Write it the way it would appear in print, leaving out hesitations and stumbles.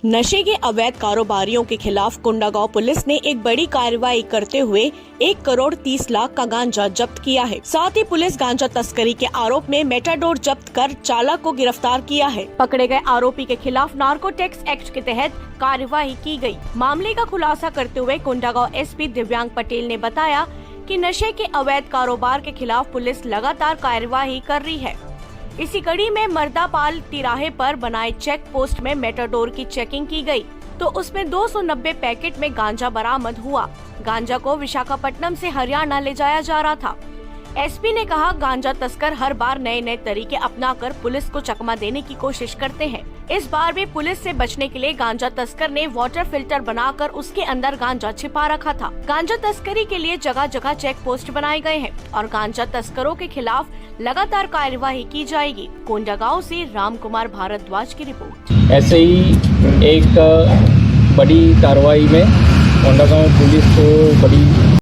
नशे के अवैध कारोबारियों के खिलाफ कोंडागांव पुलिस ने एक बड़ी कार्रवाई करते हुए 1,30,00,000 का गांजा जब्त किया है। साथ ही पुलिस गांजा तस्करी के आरोप में मेटाडोर जब्त कर चालक को गिरफ्तार किया है। पकड़े गए आरोपी के खिलाफ नार्कोटिक्स एक्ट के तहत कार्रवाई की गई। मामले का खुलासा करते हुए कोंडागांव एसपी दिव्यांग पटेल ने बताया कि नशे के अवैध कारोबार के खिलाफ पुलिस लगातार कार्रवाई कर रही है। इसी कड़ी में मर्दापाल तिराहे पर बनाए चेक पोस्ट में मेटाडोर की चेकिंग की गई तो उसमें 290 पैकेट में गांजा बरामद हुआ। गांजा को विशाखापट्टनम से हरियाणा ले जाया जा रहा था। एसपी ने कहा, गांजा तस्कर हर बार नए नए तरीके अपनाकर पुलिस को चकमा देने की कोशिश करते हैं। इस बार भी पुलिस से बचने के लिए गांजा तस्कर ने वाटर फिल्टर बनाकर उसके अंदर गांजा छिपा रखा था। गांजा तस्करी के लिए जगह जगह चेक पोस्ट बनाए गए हैं और गांजा तस्करों के खिलाफ लगातार कार्यवाही की जाएगी। कोंडागांव से राम कुमार भारद्वाज की रिपोर्ट। ऐसे ही एक बड़ी कार्रवाई में कोंडागांव पुलिस को बड़ी